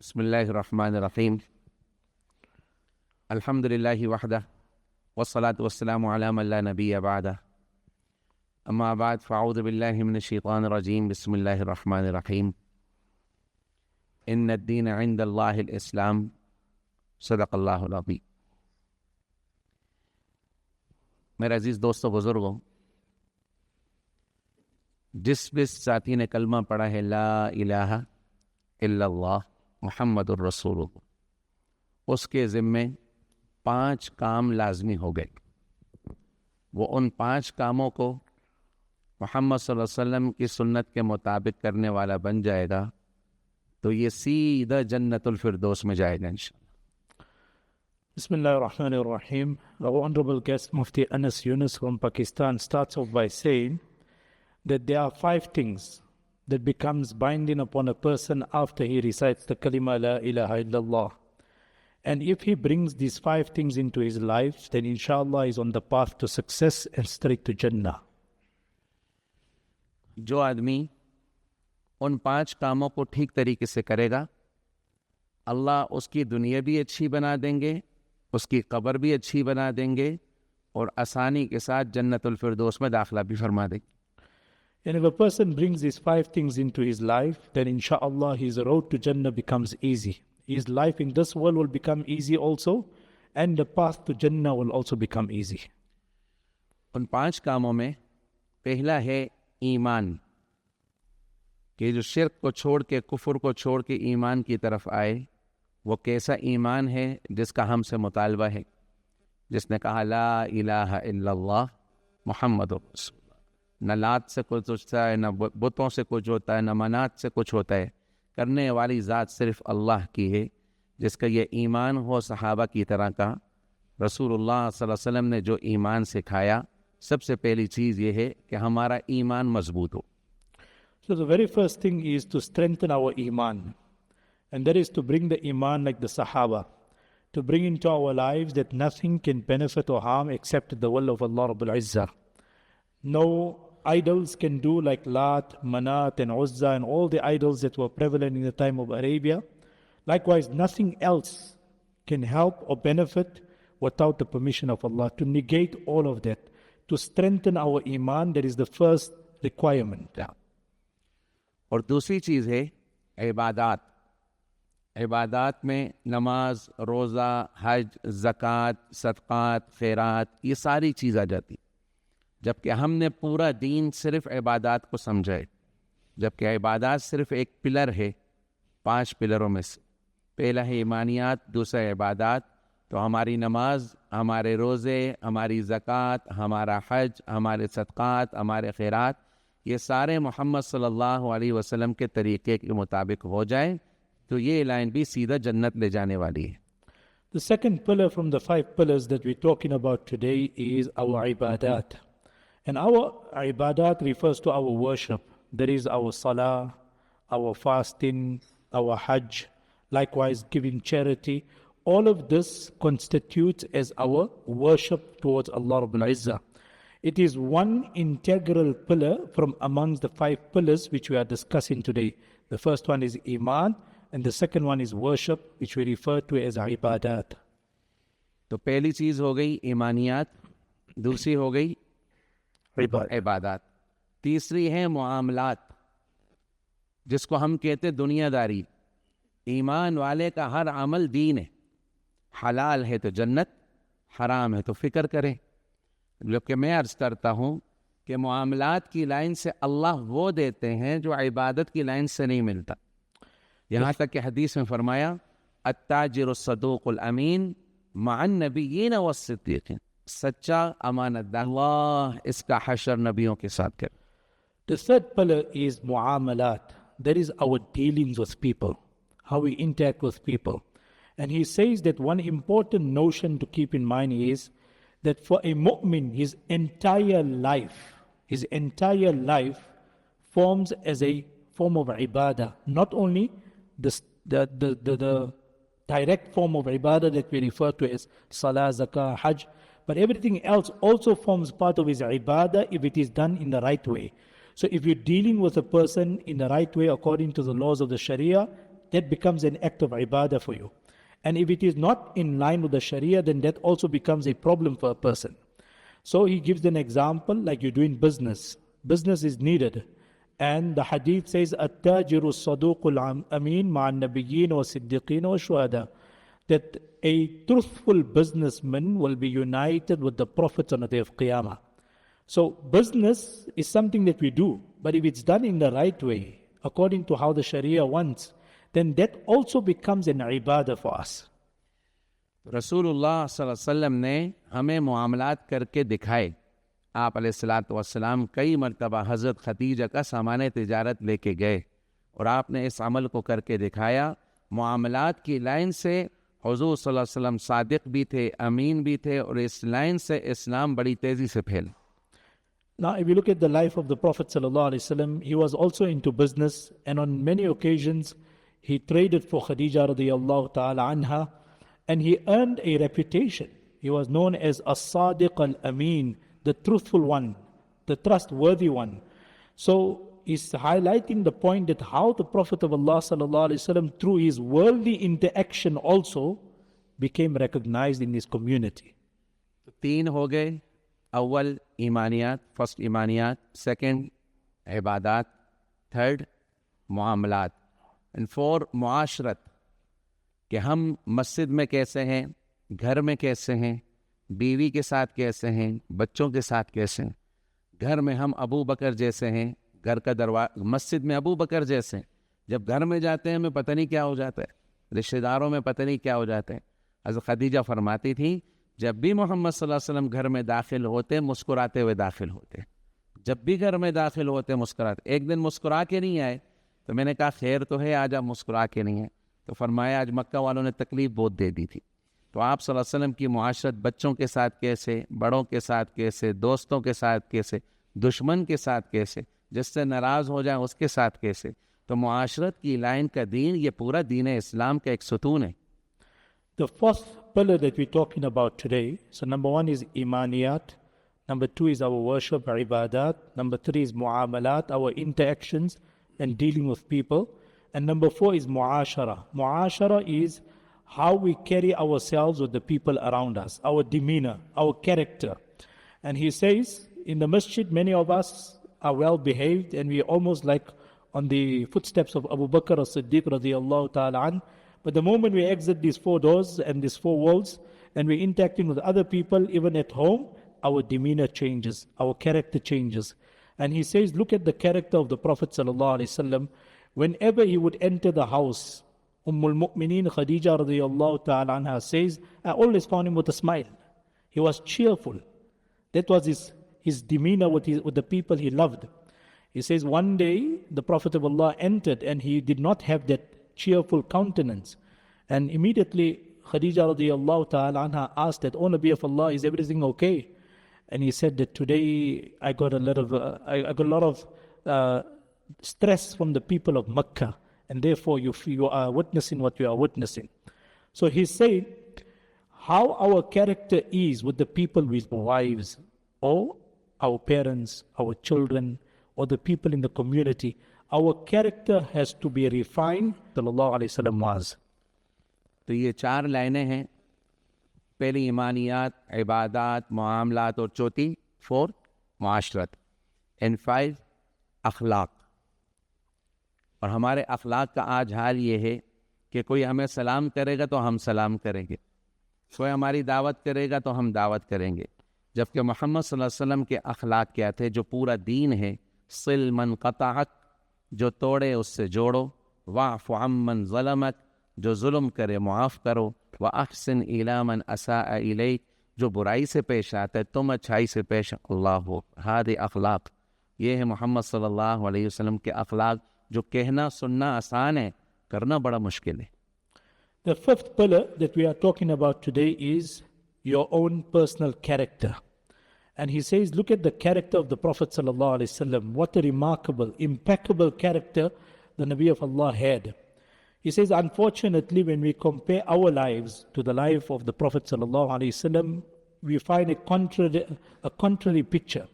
बिस्मिल्लाहिर्रहमानिर्रहीम अल्हम्दुलिल्लाहि वहदह वस्सलातु वस्सलामु अला मन ला नबिय्य बअदह अम्मा बाद फ़अऊज़ु बिल्लाहि मिनश्शैतानिर रजीम बिस्मिल्लाहिर्रहमानिर्रहीम इन्नद्दीन इंदल्लाहिल इस्लाम सदक़ल्लाहुल अज़ीम। मेरे अजीज़ दोस्तों बुज़ुर्गों, जिस साथी ने कलमा पढ़ा है ला इलाहा इल्लल्लाह मुहम्मदुर रसूलुल्लाह, उसके ज़िम्मे 5 काम लाज़मी हो गए। वो उन 5 कामों को मोहम्मद सल्लल्लाहु अलैहि वसल्लम की सुन्नत के मुताबिक करने वाला बन जाएगा तो ये सीधा जन्नतुल फिरदौस में जाएगा इंशाअल्लाह। Bismillahirrahmanirrahim. Our Honorable guest Mufti Anas Yunus from Pakistan starts off by saying that there are 5 things that becomes binding upon a person after he recites the kalima la ilaha illallah. And if he brings these 5 things into his life, then inshallah is on the path to success and straight to Jannah. जो आदमी उन 5 कामों को ठीक तरीके से करेगा, अल्लाह उसकी दुनिया भी अच्छी बना देंगे, उसकी कब्र भी अच्छी बना देंगे और आसानी के साथ जन्नतुल फिरदौस में दाखिला भी फरमा देंगे। And if a person brings these 5 things into his life, then inshallah his road to Jannah becomes easy. His life in this world will become easy also, and the path to Jannah will also become easy. उन 5 कामों में पहला है ईमान, कि जो शिर्क को छोड़ के, कुफर को छोड़ के ईमान की तरफ आए। वो कैसा ईमान है जिसका हमसे मुतालबा है, जिसने कहा ला इलाहा इल्लल्लाह मुहम्मदुर रसूलुल्लाह। न लात से कुछ होता है, न बुतों से कुछ होता है, न मनात से कुछ होता है। करने वाली ज़ात सिर्फ़ अल्लाह की है। जिसका ये ईमान हो सहाबा की तरह का, रसूलुल्लाह सल्लल्लाहु अलैहि वसल्लम ने जो ईमान सिखाया, सबसे पहली चीज़ ये है कि हमारा ईमान मजबूत हो। So the very first thing is to strengthen our iman, and that is to bring the iman like the Sahaba, to bring into our lives that nothing can benefit or harm except the will of Allah Rabbul Izzah. No idols can do like Lat, Manat and Uzza and all the idols that were prevalent in the time of Arabia. Likewise, nothing else can help or benefit without the permission of Allah. To negate all of that, to strengthen our iman, that is the first requirement. और दूसरी चीज़ है इबादात। इबादात में नमाज, रोज़ा, हज, ज़कात, सदक़ात, खैरात, ये सारी चीज़ आ जाती। जबकि हमने पूरा दीन सिर्फ़ इबादात को समझा है, जबकि इबादात सिर्फ़ एक पिलर है 5 पिलरों में से। पहला है ईमानियात, दूसरा इबादात। तो हमारी नमाज, हमारे रोज़े, हमारी ज़कात, हमारा हज, हमारे सदक़ात, हमारे खैरात, ये सारे मोहम्मद सल्लल्लाहु अलैहि वसल्लम के तरीक़े के मुताबिक हो जाए तो ये लाइन भी सीधा जन्नत ले जाने वाली है। The second pillar from the 5 pillars that we're talking about today is our ibadat. And our ibadat refers to our worship. That is our salah, our fasting, our hajj, likewise giving charity. All of this constitutes as our worship towards Allah Rabbul Izzah. It is one integral pillar from amongst the 5 pillars which we are discussing today. The first one is Iman, and the second one is worship, which we refer to as ibadat. तो पहली चीज़ हो गई ईमानियात, दूसरी हो गई इबादत, तीसरी है मुआमलात, जिसको हम कहते दुनियादारी। ईमान वाले का हर अमल दीन है। हलाल है तो जन्नत, हराम है तो फ़िक्र करें। जबकि मैं अर्ज़ करता हूँ कि मुआमलात की लाइन से अल्लाह वो देते हैं जो इबादत की लाइन से नहीं मिलता। यहाँ तक कि हदीस में फरमाया अत्ताजिरु सदूक़ुल अमीन मअन नबिय्यीन वस्सिद्दीक़ीन, सच्चा अमानतदार, अल्लाह इसका हशर नबियों के साथ करे। The third pillar is muamalat. That is our dealings with people, how we interact with people. And he says that one important notion to keep in mind is that for a mu'min, his entire life forms as a form of ibadah. Not only the direct form of ibadah that we refer to as salah, zakah, hajj, but everything else also forms part of his ibadah if it is done in the right way. So if you're dealing with a person in the right way according to the laws of the Sharia, that becomes an act of ibadah for you. And if it is not in line with the Sharia, then that also becomes a problem for a person. So he gives an example, like you're doing business. Business is needed. And the hadith says, التاجر الصدوق الأمين مع النبيين والصديقين والشهداء, that a truthful businessman will be united with the prophets on the day of Qiyamah. So business is something that we do, but if it's done in the right way, according to how the Sharia wants, then that also becomes an ibadah for us. रसूलुल्लाह सल्लल्लाहु अलैहि वसल्लम ने हमें मुआमलात करके दिखाए। आप अलैहिस्सलातु वस्सलाम कई मरतबा हज़रत खदीजा का सामान तिजारत लेके गए और आपने इस अमल को करके दिखाया। मुआमलात की लाइन से हुज़ूर सल्लल्लाहु अलैहि वसल्लम सादिक भी थे, अमीन भी थे, और इस लाइन से इस्लाम बड़ी तेज़ी से फैला। Now, if you look at the life of the Prophet ﷺ, he was also into business, and on many occasions he traded for Khadija radiyallahu ta'ala anha, and he earned a reputation. He was known as As-Sadiq Al-Amin, the truthful one, the trustworthy one. So he's highlighting the point that how the Prophet of Allah sallallahu alaihi wasallam, through his worldly interaction also, became recognized in his community. तीन हो गए, अव्वल ईमानियात, first ईमानियात, second इबादात, third मुआमलात, and four मुआशरत, कि हम मस्जिद में कैसे हैं, घर में कैसे हैं, बीवी के साथ कैसे हैं, बच्चों के साथ कैसे हैं। घर में हम अबू बकर जैसे हैं, घर का दरवाज़ा, मस्जिद में अबू बकर जैसे, जब घर में जाते हैं हमें पता नहीं क्या हो जाता है, रिश्तेदारों में पता नहीं क्या हो जाता है। हज़रत खदीजा फरमाती थी, जब भी मोहम्मद सल्लल्लाहु अलैहि वसल्लम घर में दाखिल होते मुस्कुराते हुए दाखिल होते, जब भी घर में दाखिल होते मुस्कुराते। एक दिन मुस्कुरा के नहीं आए तो मैंने कहा खैर तो है, आज आप मुस्कुरा के नहीं है। तो फरमाया आज मक्का वालों ने तकलीफ़ बहुत दे दी थी। तो आप सल्लल्लाहु अलैहि वसल्लम की मुआशरत बच्चों के साथ कैसे, बड़ों के साथ कैसे, दोस्तों के साथ कैसे, दुश्मन के साथ कैसे, जिससे नाराज़ हो जाए उसके साथ कैसे। तो मुआशरत की लाइन का दीन, ये पूरा दीन इस्लाम का एक सुतून है। The first pillar that we're talking about today, so number one is imaniyat, number two is our worship, our ibadat, number three is muamalat, our interactions and dealing with people, and number four is muashara. Muashara is how we carry ourselves with the people around us, our demeanor, our character. And he says, in the masjid, many of us are well behaved and we're almost like on the footsteps of Abu Bakr as-Siddiq radiyallahu ta'ala an. But the moment we exit these four doors and these four walls and we're interacting with other people, even at home, our demeanor changes, our character changes. And he says, look at the character of the Prophet sallallahu alaihi wasallam. Whenever he would enter the house, Ummul Mu'mineen Khadija radiyallahu ta'ala anha says, I always found him with a smile. He was cheerful. That was his demeanor with the people he loved. He says, one day the Prophet of Allah entered and he did not have that cheerful countenance. And immediately Khadija radiyallahu ta'ala anha asked that, O Nabi of Allah, is everything okay? And he said that today I got a lot of stress from the people of Mecca, and therefore you are witnessing what you are witnessing. So he said, how our character is with the people with wives, or our parents, our children, or the people in the community, our character has to be refined, sallallahu alaihi wasallam was. तो ये चार लाइनें हैं, पहली ईमानियात, इबादात, मुआमलात, और चौथी four मुआशरत, and five अखलाक। और हमारे अखलाक का आज हाल ये है कि कोई हमें सलाम करेगा तो हम सलाम करेंगे, कोई हमारी दावत करेगा तो हम दावत करेंगे। जबकि मोहम्मद सल्लल्लाहु अलैहि वसल्लम के अखलाक क्या थे, जो पूरा दीन है, सिल मन क़ताअक, जो तोड़े उससे जोड़ो, वाफ़ु अम्मन ज़लमक, जो जुल्म करे मुआफ़ करो, व अहसिन इला मन असाअ इलैक, जो बुराई से पेश आता है तुम अच्छाई से पेश अल्लाह हो। हादि अखलाक, ये है मोहम्मद सल्लल्लाहु अलैहि वसल्लम के अखलाक, जो कहना सुनना आसान है, करना बड़ा मुश्किल है। The fifth pillar that we are talking about today is your own personal character. And he says, look at the character of the Prophet sallallahu alaihi wasallam. What a remarkable, impeccable character the Nabi of Allah had. He says, unfortunately, when we compare our lives to the life of the Prophet sallallahu alaihi wasallam, we find a contrary picture.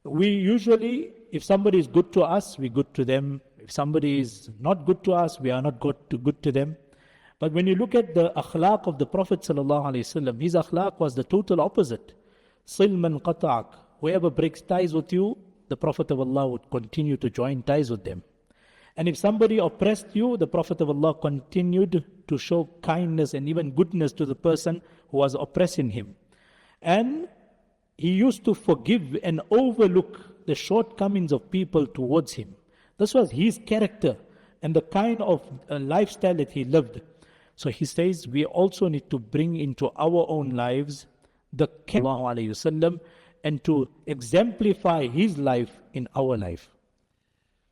We usually, if somebody is good to us, we're good to them. If If somebody is not good to us, we are not good to them. But when you look at the akhlaq of the Prophet ﷺ, his akhlaq was the total opposite. Sil man qata'ak. Whoever breaks ties with you, the Prophet of Allah would continue to join ties with them. And if somebody oppressed you, the Prophet of Allah continued to show kindness and even goodness to the person who was oppressing him. And he used to forgive and overlook the shortcomings of people towards him. This was his character and the kind of lifestyle that he lived. So he says we also need to bring into our own lives the Wasallam and to exemplify his life in our life.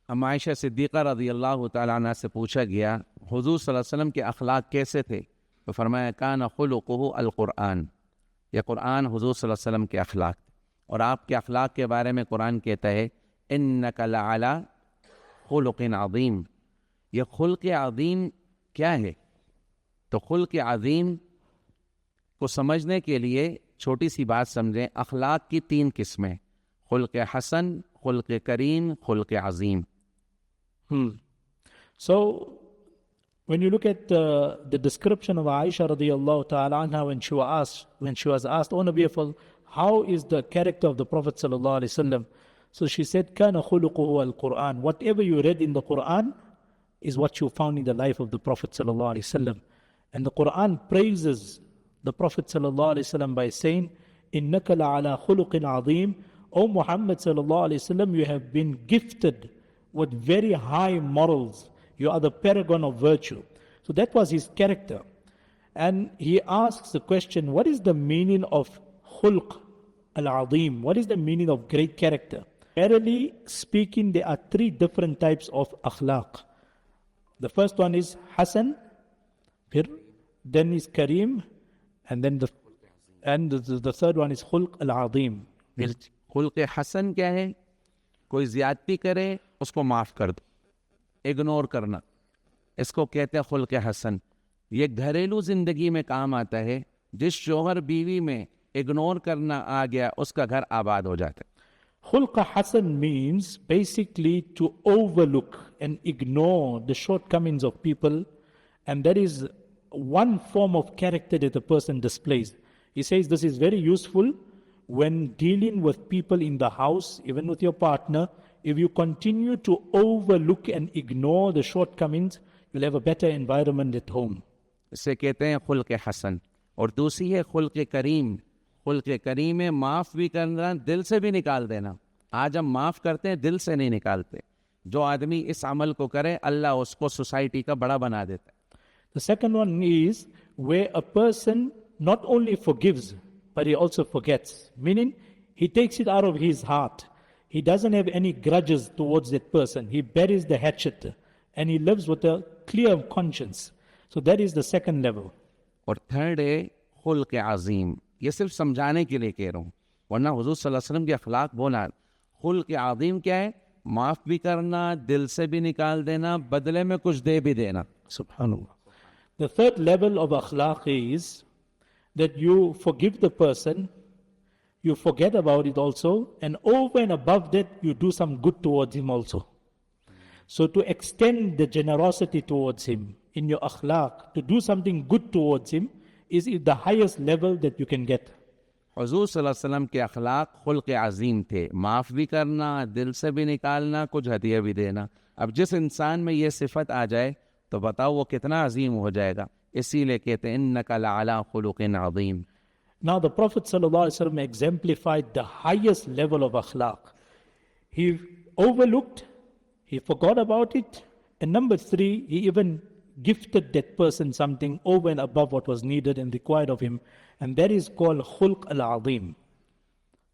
हम आयशा सिद्दीक़ा रज़ियल्लाहु ताला अन्हा से पूछा गया हुज़ूर सल्लल्लाहु अलैहि वसल्लम के अखलाक कैसे थे, तो फरमाया कान खुलुक़ुहु अल कुरान, यह कुरान हुज़ूर सल्लल्लाहु अलैहि वसल्लम के अखलाक। और आपके अखलाक के बारे में कुरान कहता है इन्नका लअला खुलुक़िन अज़ीम। यह खुल्क़ अज़ीम क्या है? तो खुल्क़ अज़ीम को समझने के लिए छोटी सी बात समझें। अखलाक की 3 किस्में, खुल्क़ हसन, खुल्क़ करीम, खुल्क़ अज़ीम। So, when you look at the description of Aisha radiallahu ta'ala anha when she was asked, O Nabi of Allah, how is the character of the Prophet sallallahu alaihi wasallam? So she said, Kana khuluquhu al-Quran. Whatever you read in the Quran is what you found in the life of the Prophet sallallahu alaihi wasallam. And the Quran praises the Prophet sallallahu alaihi wasallam by saying, Innaka la'ala khuluqin azim. O Muhammad sallallahu alaihi wasallam, you have been gifted with very high morals. You are the paragon of virtue. So that was his character. And he asks the question, what is the meaning of khulq al-azim? What is the meaning of great character? Generally speaking, there are 3 different types of akhlaq. The first one is hasan, then is kareem, and then the third one is khulq al-azim. खुल्क़ Hasan क्या है? कोई ज़्यादती करे उसको माफ़ कर दो, ignore करना, इसको कहते हैं खुल्क़ हसन। ये घरेलू ज़िंदगी में काम आता है। जिस शोहर बीवी में इग्नोर करना आ गया उसका घर आबाद हो जाता है। Khulq Hasan means basically to overlook and ignore the shortcomings of people, and that is one form of character that a person displays. He says this is very useful when dealing with people in the house, even with your partner. If you continue to overlook and ignore the shortcomings, you'll have a better environment at home. इसे कहते हैं खुल्क़ हसन। और दूसरी है खुल्क़ करीम। खुल्क़ करीम में माफ़ भी करना, दिल से भी निकाल देना। आज हम माफ़ करते हैं, दिल से नहीं निकालते। जो आदमी इस अमल को करे अल्लाह उसको सोसाइटी का बड़ा बना देता है। The second one is where a person not only forgives, but he also forgets. Meaning, he takes it out of his heart. He doesn't have any grudges towards that person. He buries the hatchet and he lives with a clear conscience. So that is the second level. और third है खुल्क़ अज़ीम। ये सिर्फ समझाने के लिए कह रहा हूँ, वरना हुज़ूर सल्लल्लाहु अलैहि वसल्लम के अखलाक बोला। खुल्क़ अज़ीम क्या है? माफ़ भी करना, दिल से भी निकाल देना, बदले में कुछ दे भी देना। Subhanallah. The third level of akhlaq is that you forgive the person, you forget about it also, and over and above that, you do some good towards him also. So to extend the generosity towards him in your akhlaq, to do something good towards him, is the highest level that you can get. हुज़ूर सल्लल्लाहु अलैहि वसल्लम के अखलाक खुल्क़ अज़ीम थे। माफ़ भी करना, दिल से भी निकालना, कुछ हदिया भी देना। अब जिस इंसान में ये सिफत आ जाए तो बताओ वो कितना अजीम हो जाएगा। इसीलिए कहते हैं इन्नका लअला खुलुक़िन अज़ीम। Now the Prophet ﷺ exemplified the highest level of akhlaq. He overlooked, he forgot about it, and number 3, he even gifted that person something over and above what was needed and required of him, and that is called khulq al-azim.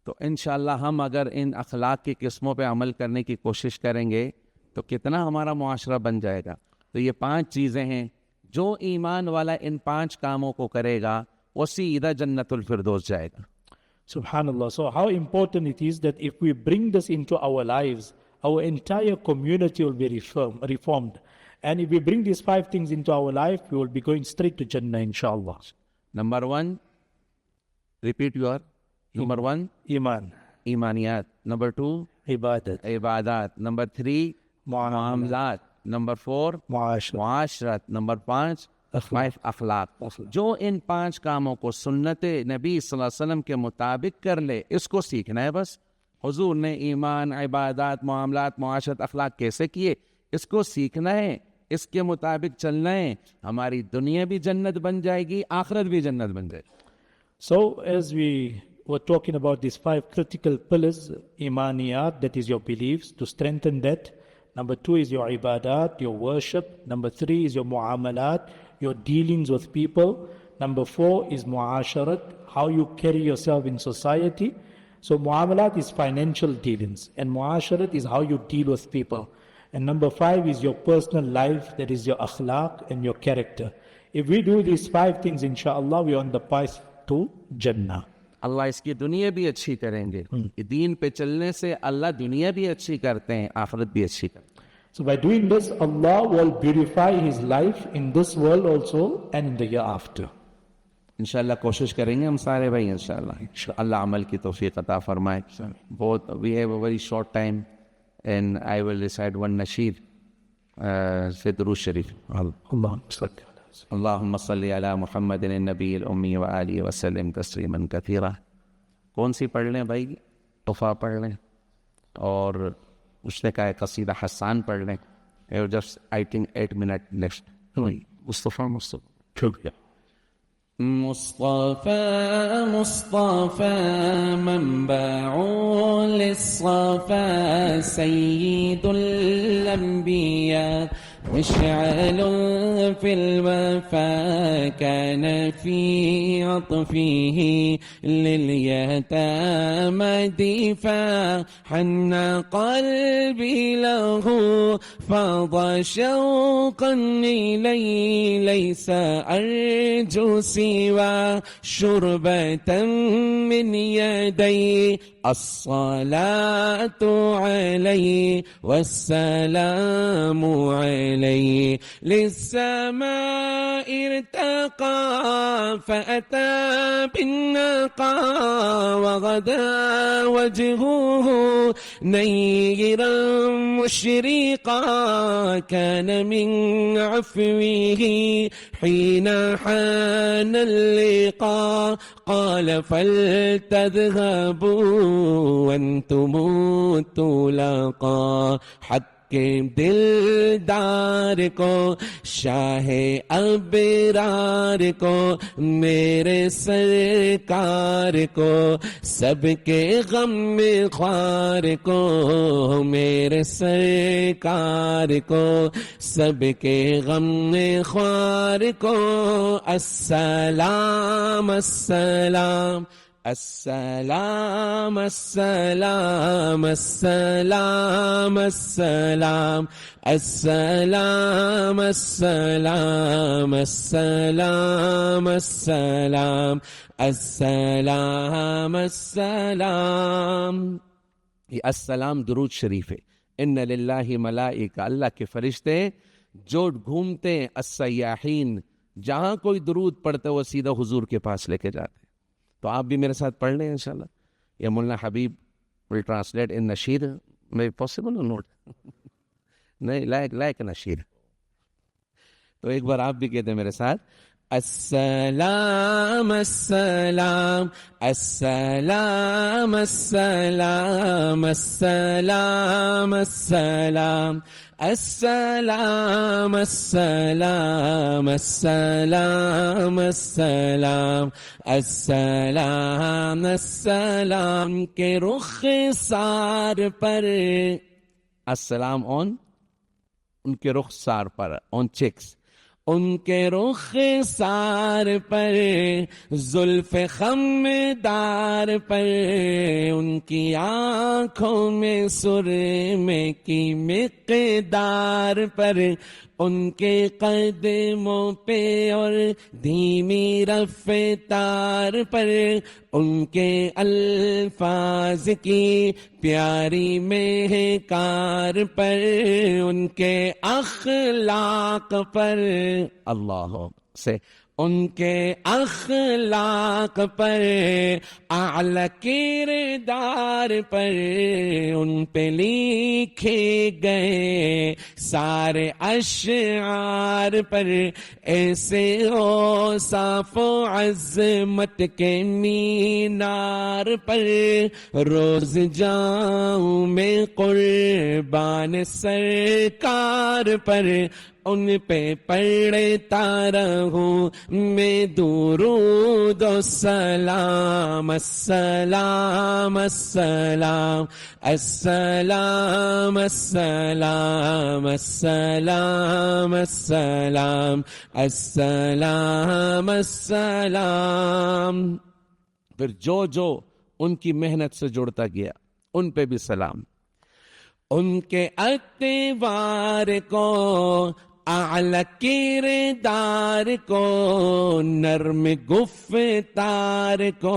तो इंशाअल्लाह हम अगर इन अखलाक की किस्मों पे अमल करने की कोशिश करेंगे तो कितना हमारा मुआशरा बन जाएगा। तो ये 5 चीज़ें हैं, जो ईमान वाला इन 5 कामों को करेगा वो सीधा जन्नतुल फिरदौस जाएगा। Subhanallah. So how important it is that if we bring this into our lives, our entire community will be reformed. And if we bring these 5 things into our life, we will be going straight to Jannah, inshallah. Number 1, repeat your number 1, Iman. ईमानियात। Number 2, Ibadat. इबादत। Number 3, मामलात, number 4 मुआशरत, number 5 अखलाक। जो इन 5 कामों को सुन्नत नबी सल्लल्लाहु अलैहि वसल्लम के मुताबिक कर ले, इसको सीखना है बस। हुजूर ने ईमान, इबादत, मामलात, मुआशरत, अखलाक कैसे किए, इसको सीखना है, इसके मुताबिक चलना है। हमारी दुनिया भी जन्नत बन जाएगी, आखिरत भी जन्नत बन जाएगी। So, as we were talking about these 5 critical pillars, imaniyat, that is your beliefs, to strengthen that. Number 2 is your ibadat, your worship. Number 3 is your muamalat, your dealings with people. Number 4 is muasharat, how you carry yourself in society. So muamalat is financial dealings, and muasharat is how you deal with people. And number 5 is your personal life, that is your akhlaq and your character. If we do these 5 things, inshallah, we are on the path to Jannah. अल्लाह इसकी दुनिया भी अच्छी करेंगे। ये दीन पे चलने से अल्लाह दुनिया भी अच्छी करते हैं, आखिरत भी अच्छी करते हैं। So by doing this, Allah will beautify his life in this world also and in the year after. इंशाल्लाह कोशिश करेंगे हम सारे भाई, इंशाल्लाह अल्लाह अमल की तौफीक अता फरमाए। बहुत we have a very short time and I will recite one नशीद से दुरूद शरीफ। अल्लाहुम्मा सल्ली अला मुहम्मदिन नबील उम्मी व आलिहि व सल्लिम तस्लीमन कसीरा। कौन सी पढ़ लें भाई? तोहफा पढ़ लें और उसने कहा कसीदा हसान पढ़ लें। Just I think 8 minute next. Mustafa शुक्रिया। मुस्तफ़ा मुस्तफ़ा मंबउल लिस्सफ़ा सय्यिदुल अंबिया मशअलुन फिल वफ़ा कान फी अत्फ़िही लिल यतामा दिफ़ा हन्ना क़ल्बी लहू फ़ाज़ा शौक़न इलैहि लैसा अर्जू सिवा शुरबतन मिन यदैहि अस्सलातु अलैहि वस्सलामु अलैहि लिस्समाइ इर्तक़ा फ़अता बिन्नक़ा वग़दा वजहुहु नय्यिरन मुशरिक़ा कान मिन अफ़विही हीना हान लिक़ा क़ाल फलतज़हबू वअन्तुम तुलक़ा। के दिलदार को शाहे अबरार को मेरे सरकार को सबके गम में ख्वार को मेरे सरकार को सबके गम में ख्वार को अस्सलाम अस्सलाम अस्सलाम अस्सलाम अस्सलाम अस्सलाम अस्सलाम अस्सलाम अस्सलाम अस्सलाम अस्सलाम अस्सलाम। ये अस्सलाम दुरूद शरीफ है। इन्ना लिल्लाहि मलाइका, अल्लाह के फरिश्ते जो घूमते हैं अस्सयाहीन, जहां कोई दुरूद पढ़ते वो सीधा हुजूर के पास लेके जाते। तो आप भी मेरे साथ पढ़ लें इंशाल्लाह। ये मुल्ला हबीब विल ट्रांसलेट इन नशीद। मे पॉसिबल और नोट? नहीं, लाइक नशीद। तो एक बार आप भी कहते हैं मेरे साथ, अस्सलाम अस्सलाम अस्सलाम अस्सलाम अस्सलाम अस्सलाम अस्सलाम अस्सलाम अस्सलाम अस्सलाम अस्सलाम अस्सलाम के रुखसार पर, अस्सलाम ऑन उनके रुखसार पर, ऑन चेक्स, उनके रुखसार पर जुल्फ़े खमदार पर, उनकी आँखों में सुरमे की मिक़दार पर, उनके कदमों पे और धीमी रफ़्तार पर, उनके अल्फाज की प्यारी महकार पर, उनके अखलाक पर, अल्लाह से उनके अखलाक पर, आला किरदार पर, उन पे लिखे गए सारे अशआर पर, ऐसे हो साफो अज़मत के मीनार पर, रोज जाऊं मैं कुर्बान सरकार पर, उन पे पढ़ता रहूं मैं दुरूद और सलाम, अस्सलाम अस्सलाम, अस्सलाम अस्सलाम, अस्सलाम अस्सलाम, अस्सलाम अस्सलाम। फिर जो जो उनकी मेहनत से जुड़ता गया उन पे भी सलाम। उनके अत्वार को, आला किरदार को, नर्म गुफ्तार को,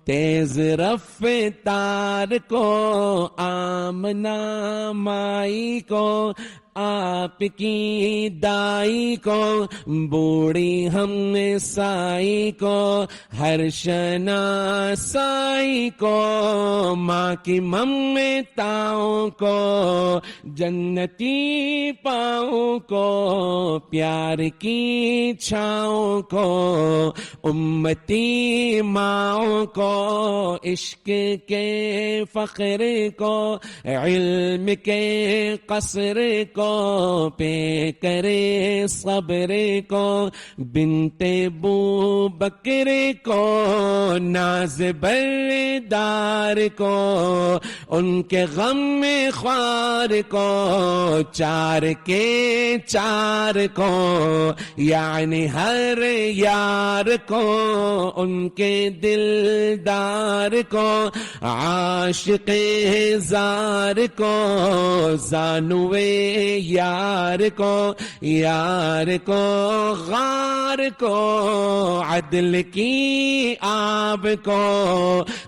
तेज रफ्तार को, आमना माई को, आपकी दाई को, बूढ़ी हम साई को, हर्षना साई को, माँ की ममताओं को, जन्नती पाँव को, प्यार की छाओं को, उम्मती माओं को, इश्क के फख्र को, इल्म के कसर को, पे करे सब्र को, बिनते बू बकरे को, नाज बरदार को, उनके गम में ख्वार को, चार के चार को, यानी हर यार को, उनके दिलदार को, आशिक़े जार को, जानुए यार को, यार को गार को, अदल की आब को,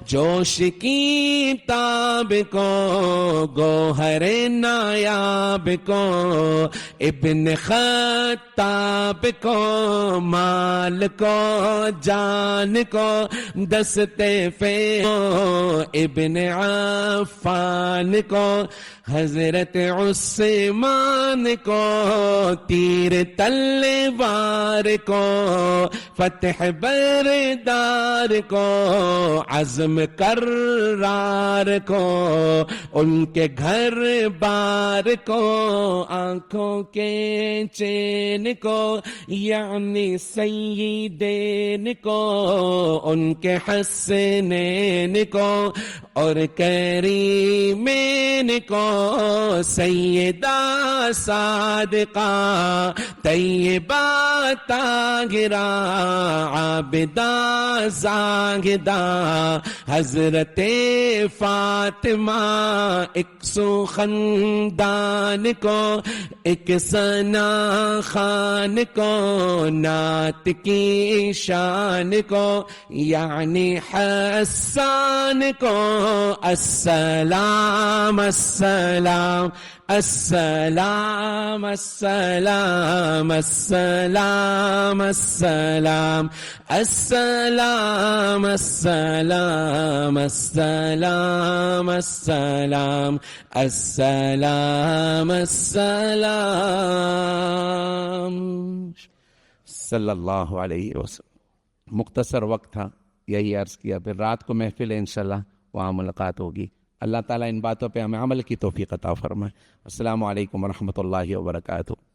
जोश की ताब को, गोहर नायाब को, इब्न खत्ताब को, माल को जान को, दस्ते फे इब्न अफ़्फ़ान को, हजरत उस्मान को, तीर तलवार को, फतह बरदार को, अज़्म कर्रार को, उनके घर बार को, आंखों के चैन को, यानी सय्यिदैन को, उनके हसनैन को, और करीमैन को, सैयदा सादिका तैयबा ताहिरा आबिदा जाहिदा, हजरते फातिमा एक सुखंदान को, एक सना खान को, नात की शान को, यानी हसन को, अस्सलाम अस्सलाम, अस्सलाम अस्सलाम, अस्सलाम अस्सलाम, अस्सलाम अस्सलाम, अस्सलाम अस्सलाम, अस्सलाम अस्सलाम, सल्लल्लाहु अलैहि वसल्लम। मुख्तसर वक्त था, यही अर्ज़ किया। फिर रात को महफिल है, इंशाल्लाह वहाँ मुलाकात होगी। अल्लाह ताला इन बातों पे हमें अमल की तौफीक अता फरमाए। अस्सलामु अलैकुम व रहमतुल्लाहि व बरकातुहू।